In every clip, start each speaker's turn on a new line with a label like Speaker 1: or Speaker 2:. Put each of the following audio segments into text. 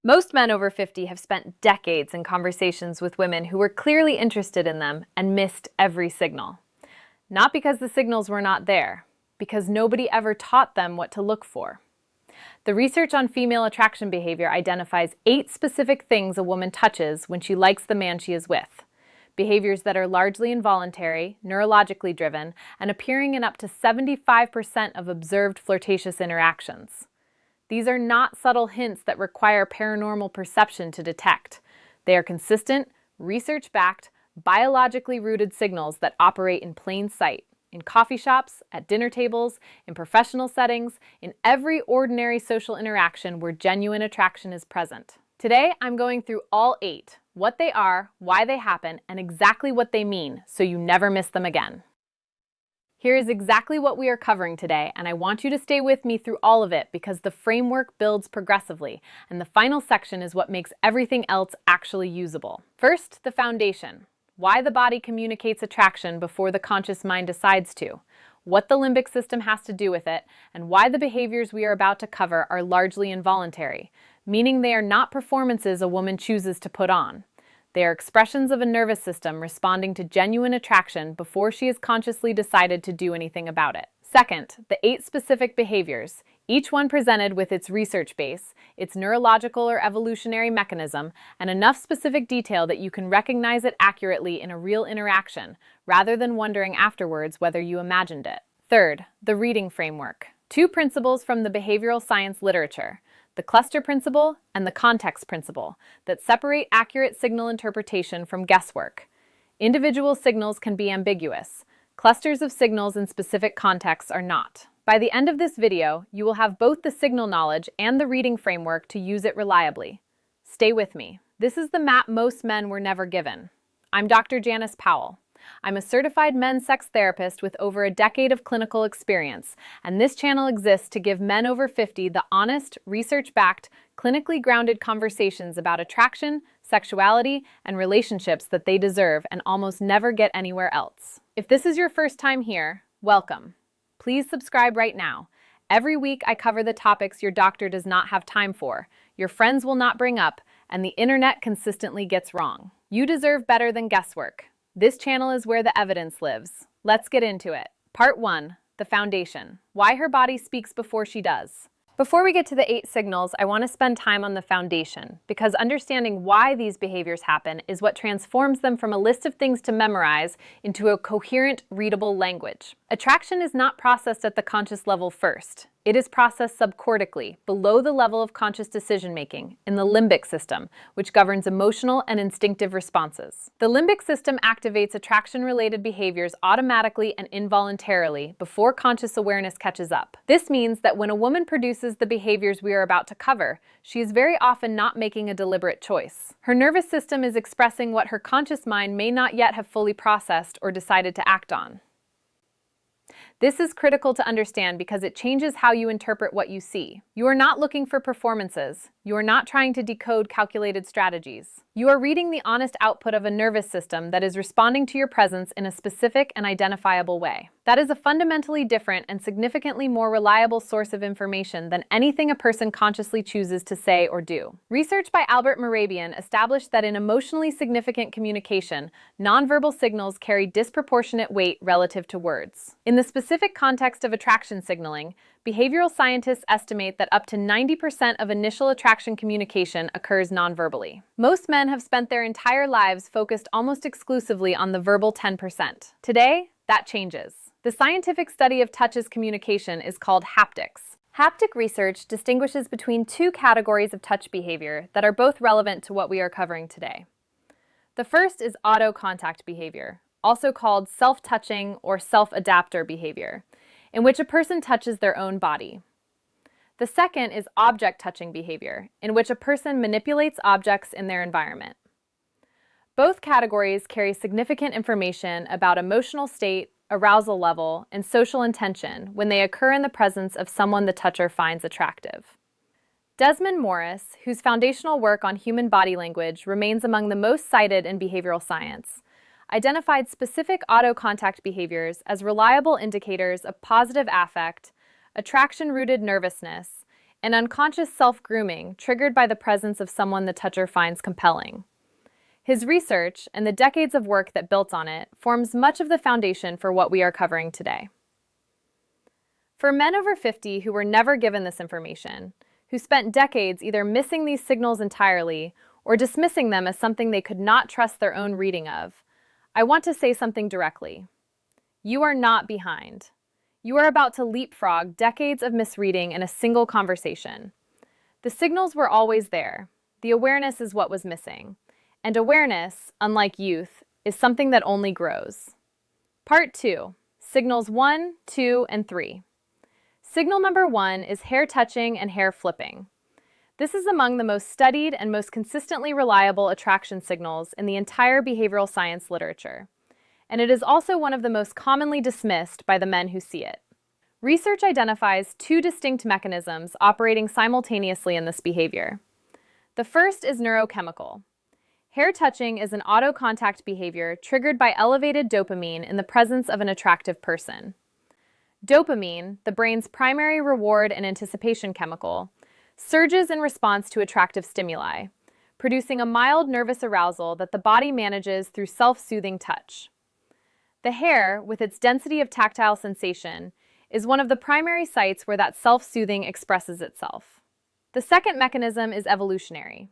Speaker 1: Most men over 50 have spent decades in conversations with women who were clearly interested in them and missed every signal. Not because the signals were not there, because nobody ever taught them what to look for. The research on female attraction behavior identifies 8 specific things a woman touches when she likes the man she is with. Behaviors that are largely involuntary, neurologically driven, and appearing in up to 75% of observed flirtatious interactions. These are not subtle hints that require paranormal perception to detect. They are consistent, research-backed, biologically rooted signals that operate in plain sight, in coffee shops, at dinner tables, in professional settings, in every ordinary social interaction where genuine attraction is present. Today, I'm going through all 8, what they are, why they happen, and exactly what they mean, so you never miss them again. Here is exactly what we are covering today, and I want you to stay with me through all of it because the framework builds progressively, and the final section is what makes everything else actually usable. First, the foundation. Why the body communicates attraction before the conscious mind decides to, what the limbic system has to do with it, and why the behaviors we are about to cover are largely involuntary, meaning they are not performances a woman chooses to put on. They are expressions of a nervous system responding to genuine attraction before she has consciously decided to do anything about it. Second, the 8 specific behaviors, each one presented with its research base, its neurological or evolutionary mechanism, and enough specific detail that you can recognize it accurately in a real interaction, rather than wondering afterwards whether you imagined it. Third, the reading framework. 2 principles from the behavioral science literature, the cluster principle and the context principle, that separate accurate signal interpretation from guesswork. Individual signals can be ambiguous. Clusters of signals in specific contexts are not. By the end of this video, you will have both the signal knowledge and the reading framework to use it reliably. Stay with me. This is the map most men were never given. I'm Dr. Janice Powell. I'm a certified men's sex therapist with over a decade of clinical experience, and this channel exists to give men over 50 the honest, research-backed, clinically grounded conversations about attraction, sexuality, and relationships that they deserve and almost never get anywhere else. If this is your first time here, welcome. Please subscribe right now. Every week I cover the topics your doctor does not have time for, your friends will not bring up, and the internet consistently gets wrong. You deserve better than guesswork. This channel is where the evidence lives. Let's get into it. Part 1, the foundation. Why her body speaks before she does. Before we get to the 8 signals, I want to spend time on the foundation, because understanding why these behaviors happen is what transforms them from a list of things to memorize into a coherent, readable language. Attraction is not processed at the conscious level first. It is processed subcortically, below the level of conscious decision-making, in the limbic system, which governs emotional and instinctive responses. The limbic system activates attraction-related behaviors automatically and involuntarily before conscious awareness catches up. This means that when a woman produces the behaviors we are about to cover, she is very often not making a deliberate choice. Her nervous system is expressing what her conscious mind may not yet have fully processed or decided to act on. This is critical to understand because it changes how you interpret what you see. You are not looking for performances. You are not trying to decode calculated strategies. You are reading the honest output of a nervous system that is responding to your presence in a specific and identifiable way. That is a fundamentally different and significantly more reliable source of information than anything a person consciously chooses to say or do. Research by Albert Mehrabian established that in emotionally significant communication, nonverbal signals carry disproportionate weight relative to words. In the specific context of attraction signaling, behavioral scientists estimate that up to 90% of initial attraction communication occurs nonverbally. Most men have spent their entire lives focused almost exclusively on the verbal 10%. Today, that changes. The scientific study of touch as communication is called haptics. Haptic research distinguishes between 2 categories of touch behavior that are both relevant to what we are covering today. The first is auto-contact behavior, also called self-touching or self-adapter behavior, in which a person touches their own body. The second is object-touching behavior, in which a person manipulates objects in their environment. Both categories carry significant information about emotional state, arousal level, and social intention when they occur in the presence of someone the toucher finds attractive. Desmond Morris, whose foundational work on human body language remains among the most cited in behavioral science, identified specific auto-contact behaviors as reliable indicators of positive affect, attraction-rooted nervousness, and unconscious self-grooming triggered by the presence of someone the toucher finds compelling. His research, and the decades of work that built on it, forms much of the foundation for what we are covering today. For men over 50 who were never given this information, who spent decades either missing these signals entirely or dismissing them as something they could not trust their own reading of, I want to say something directly. You are not behind. You are about to leapfrog decades of misreading in a single conversation. The signals were always there. The awareness is what was missing. And awareness, unlike youth, is something that only grows. Part 2. Signals 1, 2, and 3. Signal number 1 is hair touching and hair flipping. This is among the most studied and most consistently reliable attraction signals in the entire behavioral science literature. And it is also one of the most commonly dismissed by the men who see it. Research identifies 2 distinct mechanisms operating simultaneously in this behavior. The first is neurochemical. Hair touching is an auto-contact behavior triggered by elevated dopamine in the presence of an attractive person. Dopamine, the brain's primary reward and anticipation chemical, surges in response to attractive stimuli, producing a mild nervous arousal that the body manages through self-soothing touch. The hair, with its density of tactile sensation, is one of the primary sites where that self-soothing expresses itself. The second mechanism is evolutionary.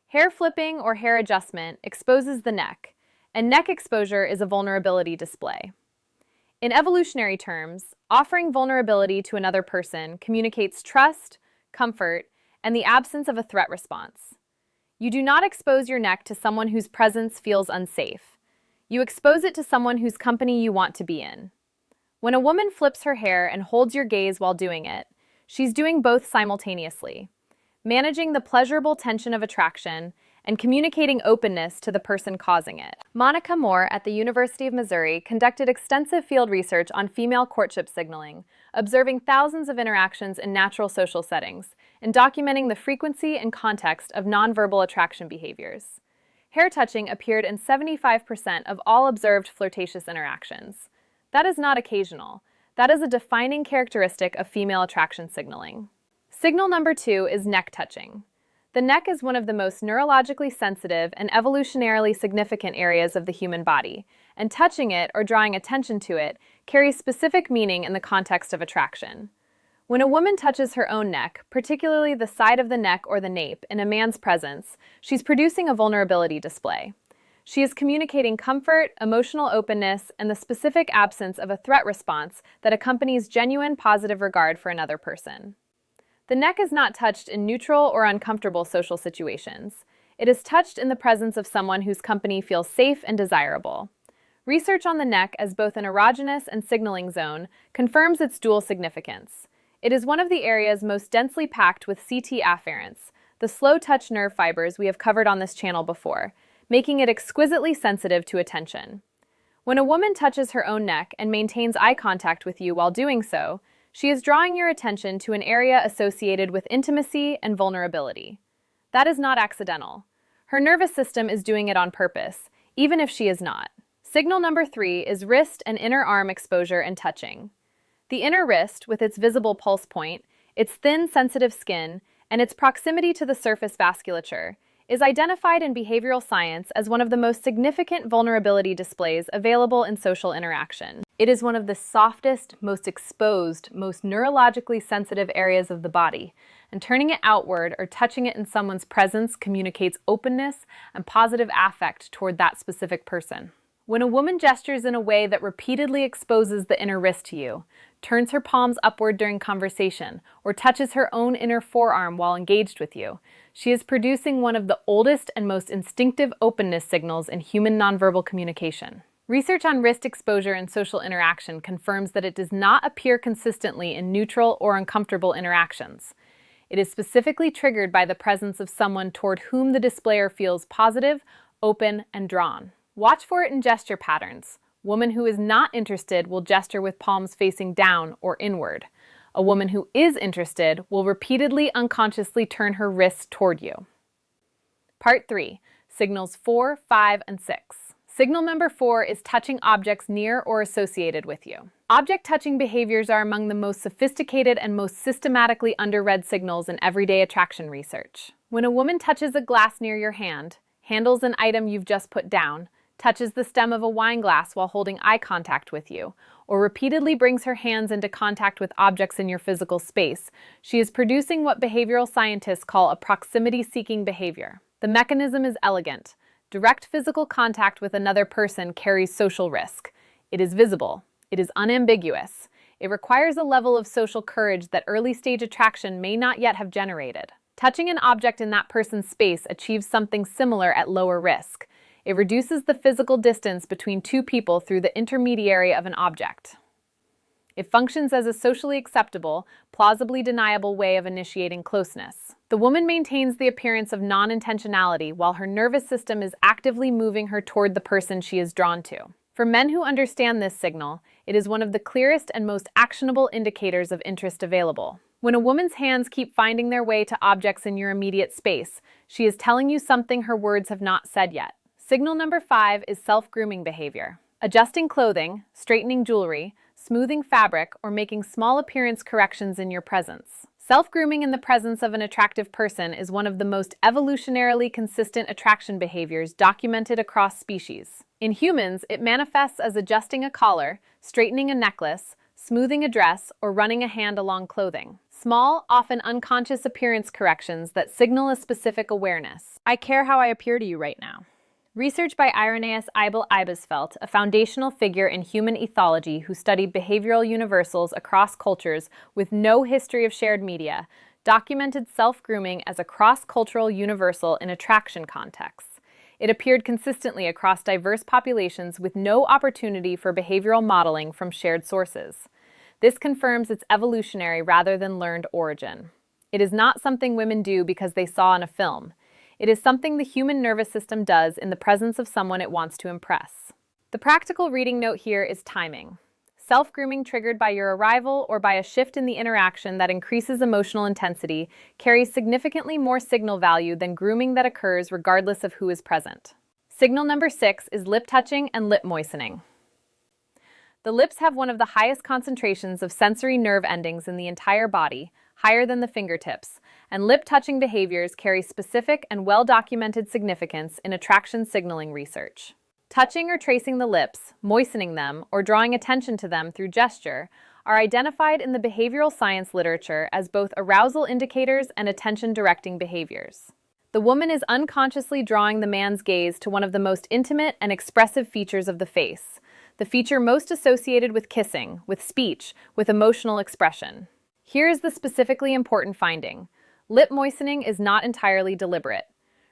Speaker 1: Hair flipping or hair adjustment exposes the neck, and neck exposure is a vulnerability display. In evolutionary terms, offering vulnerability to another person communicates trust, comfort, and the absence of a threat response. You do not expose your neck to someone whose presence feels unsafe. You expose it to someone whose company you want to be in. When a woman flips her hair and holds your gaze while doing it, she's doing both simultaneously, managing the pleasurable tension of attraction and communicating openness to the person causing it. Monica Moore at the University of Missouri conducted extensive field research on female courtship signaling, observing thousands of interactions in natural social settings, and documenting the frequency and context of nonverbal attraction behaviors. Hair touching appeared in 75% of all observed flirtatious interactions. That is not occasional. That is a defining characteristic of female attraction signaling. Signal number 2 is neck touching. The neck is one of the most neurologically sensitive and evolutionarily significant areas of the human body, and touching it or drawing attention to it carries specific meaning in the context of attraction. When a woman touches her own neck, particularly the side of the neck or the nape, in a man's presence, she's producing a vulnerability display. She is communicating comfort, emotional openness, and the specific absence of a threat response that accompanies genuine positive regard for another person. The neck is not touched in neutral or uncomfortable social situations. It is touched in the presence of someone whose company feels safe and desirable. Research on the neck as both an erogenous and signaling zone confirms its dual significance. It is one of the areas most densely packed with CT afferents, the slow-touch nerve fibers we have covered on this channel before, making it exquisitely sensitive to attention. When a woman touches her own neck and maintains eye contact with you while doing so, she is drawing your attention to an area associated with intimacy and vulnerability. That is not accidental. Her nervous system is doing it on purpose, even if she is not. Signal number 3 is wrist and inner arm exposure and touching. The inner wrist, with its visible pulse point, its thin, sensitive skin, and its proximity to the surface vasculature, is identified in behavioral science as one of the most significant vulnerability displays available in social interaction. It is one of the softest, most exposed, most neurologically sensitive areas of the body, and turning it outward or touching it in someone's presence communicates openness and positive affect toward that specific person. When a woman gestures in a way that repeatedly exposes the inner wrist to you, turns her palms upward during conversation, or touches her own inner forearm while engaged with you, she is producing one of the oldest and most instinctive openness signals in human nonverbal communication. Research on wrist exposure in social interaction confirms that it does not appear consistently in neutral or uncomfortable interactions. It is specifically triggered by the presence of someone toward whom the displayer feels positive, open, and drawn. Watch for it in gesture patterns. A woman who is not interested will gesture with palms facing down or inward. A woman who is interested will repeatedly unconsciously turn her wrists toward you. Part 3. Signals 4, 5, and 6. Signal number 4 is touching objects near or associated with you. Object touching behaviors are among the most sophisticated and most systematically underread signals in everyday attraction research. When a woman touches a glass near your hand, handles an item you've just put down, touches the stem of a wine glass while holding eye contact with you, or repeatedly brings her hands into contact with objects in your physical space, she is producing what behavioral scientists call a proximity-seeking behavior. The mechanism is elegant. Direct physical contact with another person carries social risk. It is visible. It is unambiguous. It requires a level of social courage that early-stage attraction may not yet have generated. Touching an object in that person's space achieves something similar at lower risk. It reduces the physical distance between two people through the intermediary of an object. It functions as a socially acceptable, plausibly deniable way of initiating closeness. The woman maintains the appearance of non-intentionality while her nervous system is actively moving her toward the person she is drawn to. For men who understand this signal, it is one of the clearest and most actionable indicators of interest available. When a woman's hands keep finding their way to objects in your immediate space, she is telling you something her words have not said yet. Signal number 5 is self-grooming behavior. Adjusting clothing, straightening jewelry, smoothing fabric, or making small appearance corrections in your presence. Self-grooming in the presence of an attractive person is one of the most evolutionarily consistent attraction behaviors documented across species. In humans, it manifests as adjusting a collar, straightening a necklace, smoothing a dress, or running a hand along clothing. Small, often unconscious appearance corrections that signal a specific awareness. I care how I appear to you right now. Research by Irenaeus Eibel-Eibesfeld, a foundational figure in human ethology who studied behavioral universals across cultures with no history of shared media, documented self-grooming as a cross-cultural universal in attraction contexts. It appeared consistently across diverse populations with no opportunity for behavioral modeling from shared sources. This confirms its evolutionary rather than learned origin. It is not something women do because they saw in a film. It is something the human nervous system does in the presence of someone it wants to impress. The practical reading note here is timing. Self-grooming triggered by your arrival or by a shift in the interaction that increases emotional intensity carries significantly more signal value than grooming that occurs regardless of who is present. Signal number 6 is lip touching and lip moistening. The lips have one of the highest concentrations of sensory nerve endings in the entire body, higher than the fingertips, and lip-touching behaviors carry specific and well-documented significance in attraction signaling research. Touching or tracing the lips, moistening them, or drawing attention to them through gesture are identified in the behavioral science literature as both arousal indicators and attention-directing behaviors. The woman is unconsciously drawing the man's gaze to one of the most intimate and expressive features of the face, the feature most associated with kissing, with speech, with emotional expression. Here is the specifically important finding. Lip moistening is not entirely deliberate.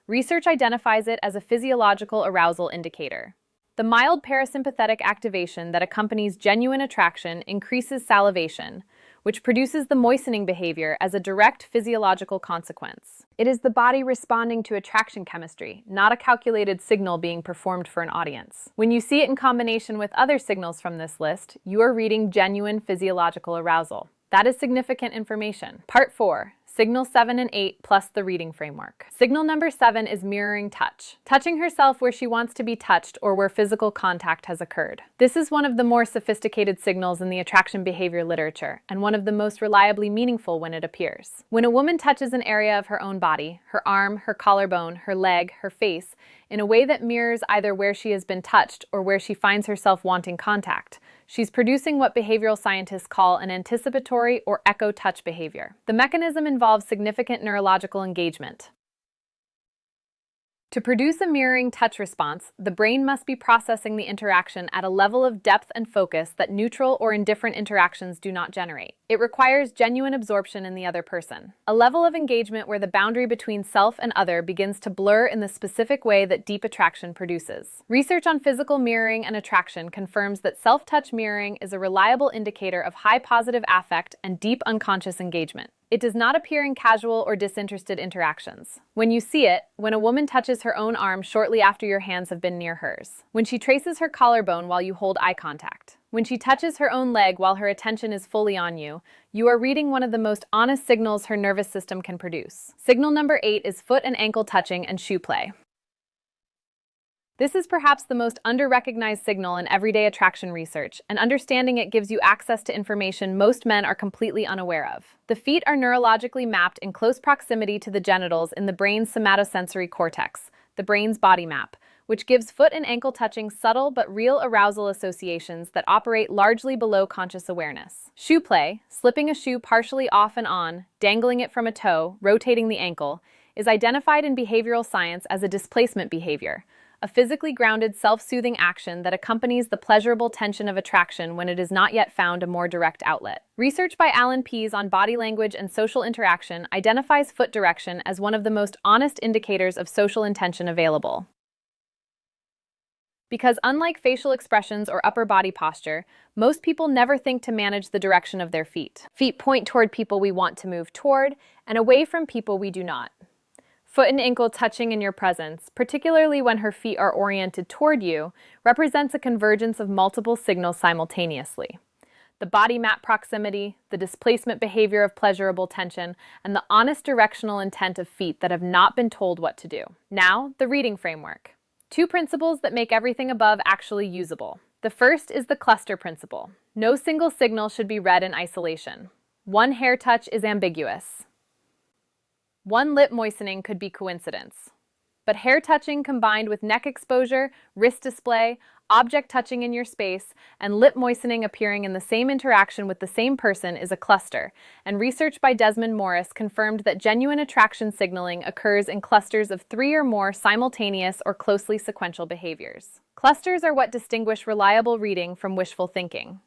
Speaker 1: Research identifies it as a physiological arousal indicator. The mild parasympathetic activation that accompanies genuine attraction increases salivation, which produces the moistening behavior as a direct physiological consequence. It is the body responding to attraction chemistry, not a calculated signal being performed for an audience. When you see it in combination with other signals from this list, you are reading genuine physiological arousal. That is significant information. Part 4. Signal 7 and 8 plus the reading framework. Signal number 7 is mirroring touch. Touching herself where she wants to be touched or where physical contact has occurred. This is one of the more sophisticated signals in the attraction behavior literature, and one of the most reliably meaningful when it appears. When a woman touches an area of her own body, her arm, her collarbone, her leg, her face, in a way that mirrors either where she has been touched or where she finds herself wanting contact, she's producing what behavioral scientists call an anticipatory or echo touch behavior. The mechanism involves significant neurological engagement. To produce a mirroring touch response, the brain must be processing the interaction at a level of depth and focus that neutral or indifferent interactions do not generate. It requires genuine absorption in the other person. A level of engagement where the boundary between self and other begins to blur in the specific way that deep attraction produces. Research on physical mirroring and attraction confirms that self-touch mirroring is a reliable indicator of high positive affect and deep unconscious engagement. It does not appear in casual or disinterested interactions. When you see it, when a woman touches her own arm shortly after your hands have been near hers. When she traces her collarbone while you hold eye contact. When she touches her own leg while her attention is fully on you, you are reading one of the most honest signals her nervous system can produce. Signal number 8 is foot and ankle touching and shoe play. This is perhaps the most under-recognized signal in everyday attraction research, and understanding it gives you access to information most men are completely unaware of. The feet are neurologically mapped in close proximity to the genitals in the brain's somatosensory cortex, the brain's body map, which gives foot and ankle touching subtle but real arousal associations that operate largely below conscious awareness. Shoe play, slipping a shoe partially off and on, dangling it from a toe, rotating the ankle, is identified in behavioral science as a displacement behavior, a physically grounded, self-soothing action that accompanies the pleasurable tension of attraction when it has not yet found a more direct outlet. Research by Alan Pease on body language and social interaction identifies foot direction as one of the most honest indicators of social intention available. Because unlike facial expressions or upper body posture, most people never think to manage the direction of their feet. Feet point toward people we want to move toward and away from people we do not. Foot and ankle touching in your presence, particularly when her feet are oriented toward you, represents a convergence of multiple signals simultaneously. The body map proximity, the displacement behavior of pleasurable tension, and the honest directional intent of feet that have not been told what to do. Now, the reading framework. 2 principles that make everything above actually usable. The first is the cluster principle. No single signal should be read in isolation. One hair touch is ambiguous. One lip moistening could be coincidence. But hair touching combined with neck exposure, wrist display, object touching in your space, and lip moistening appearing in the same interaction with the same person is a cluster, and research by Desmond Morris confirmed that genuine attraction signaling occurs in clusters of 3 or more simultaneous or closely sequential behaviors. Clusters are what distinguish reliable reading from wishful thinking.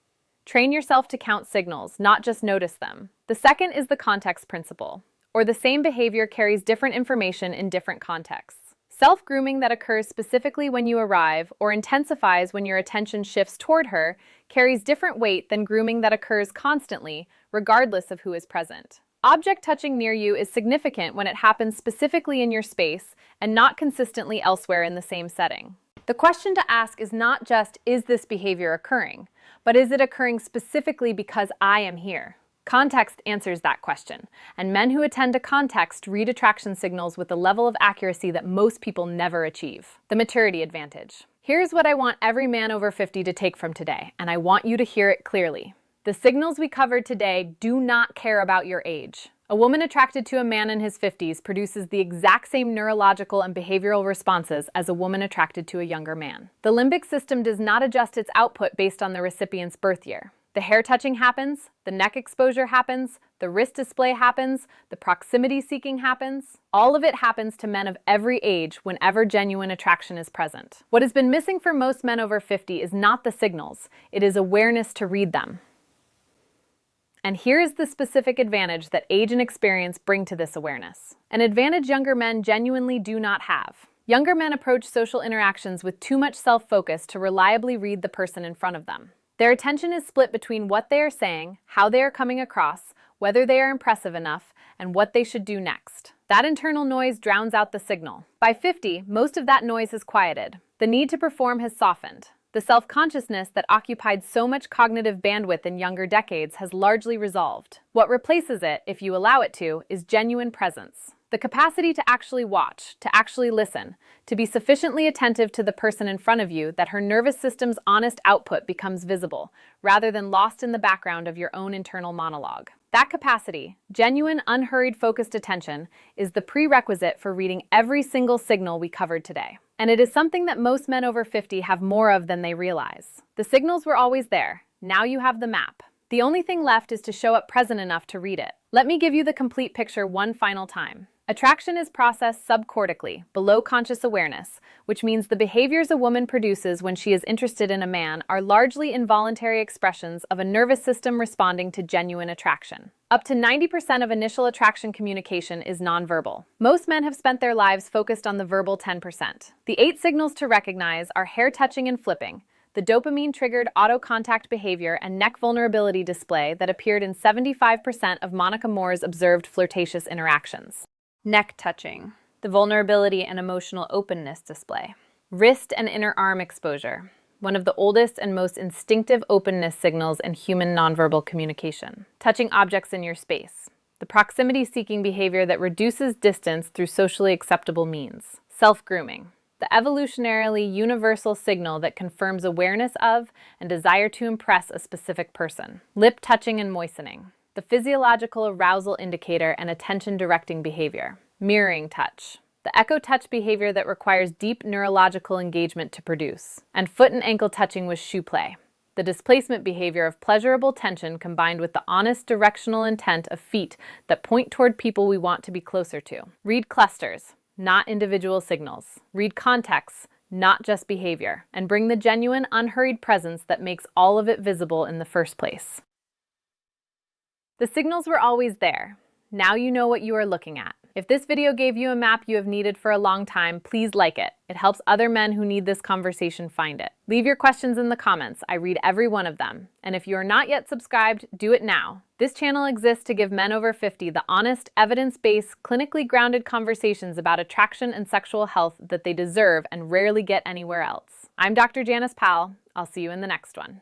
Speaker 1: Train yourself to count signals, not just notice them. The second is the context principle, or the same behavior carries different information in different contexts. Self-grooming that occurs specifically when you arrive or intensifies when your attention shifts toward her carries different weight than grooming that occurs constantly, regardless of who is present. Object touching near you is significant when it happens specifically in your space and not consistently elsewhere in the same setting. The question to ask is not just, is this behavior occurring, but is it occurring specifically because I am here? Context answers that question, and men who attend to context read attraction signals with a level of accuracy that most people never achieve. The maturity advantage. Here's what I want every man over 50 to take from today, and I want you to hear it clearly. The signals we covered today do not care about your age. A woman attracted to a man in his 50s produces the exact same neurological and behavioral responses as a woman attracted to a younger man. The limbic system does not adjust its output based on the recipient's birth year. The hair touching happens, the neck exposure happens, the wrist display happens, the proximity seeking happens. All of it happens to men of every age whenever genuine attraction is present. What has been missing for most men over 50 is not the signals, it is awareness to read them. And here is the specific advantage that age and experience bring to this awareness. An advantage younger men genuinely do not have. Younger men approach social interactions with too much self-focus to reliably read the person in front of them. Their attention is split between what they are saying, how they are coming across, whether they are impressive enough, and what they should do next. That internal noise drowns out the signal. By 50, most of that noise has quieted. The need to perform has softened. The self-consciousness that occupied so much cognitive bandwidth in younger decades has largely resolved. What replaces it, if you allow it to, is genuine presence. The capacity to actually watch, to actually listen, to be sufficiently attentive to the person in front of you that her nervous system's honest output becomes visible, rather than lost in the background of your own internal monologue. That capacity, genuine, unhurried, focused attention, is the prerequisite for reading every single signal we covered today. And it is something that most men over 50 have more of than they realize. The signals were always there. Now you have the map. The only thing left is to show up present enough to read it. Let me give you the complete picture one final time. Attraction is processed subcortically, below conscious awareness, which means the behaviors a woman produces when she is interested in a man are largely involuntary expressions of a nervous system responding to genuine attraction. Up to 90% of initial attraction communication is nonverbal. Most men have spent their lives focused on the verbal 10%. The 8 signals to recognize are hair touching and flipping, the dopamine-triggered auto-contact behavior and neck vulnerability display that appeared in 75% of Monica Moore's observed flirtatious interactions. Neck touching, the vulnerability and emotional openness display. Wrist and inner arm exposure, one of the oldest and most instinctive openness signals in human nonverbal communication. Touching objects in your space, the proximity-seeking behavior that reduces distance through socially acceptable means. Self-grooming, the evolutionarily universal signal that confirms awareness of and desire to impress a specific person. Lip touching and moistening, the physiological arousal indicator and attention-directing behavior. Mirroring touch, the echo touch behavior that requires deep neurological engagement to produce. And foot and ankle touching with shoe play, the displacement behavior of pleasurable tension combined with the honest directional intent of feet that point toward people we want to be closer to. Read clusters, not individual signals. Read contexts, not just behavior, and bring the genuine, unhurried presence that makes all of it visible in the first place. The signals were always there. Now you know what you are looking at. If this video gave you a map you have needed for a long time, please like it. It helps other men who need this conversation find it. Leave your questions in the comments. I read every one of them. And if you are not yet subscribed, do it now. This channel exists to give men over 50 the honest, evidence-based, clinically grounded conversations about attraction and sexual health that they deserve and rarely get anywhere else. I'm Dr. Janice Powell. I'll see you in the next one.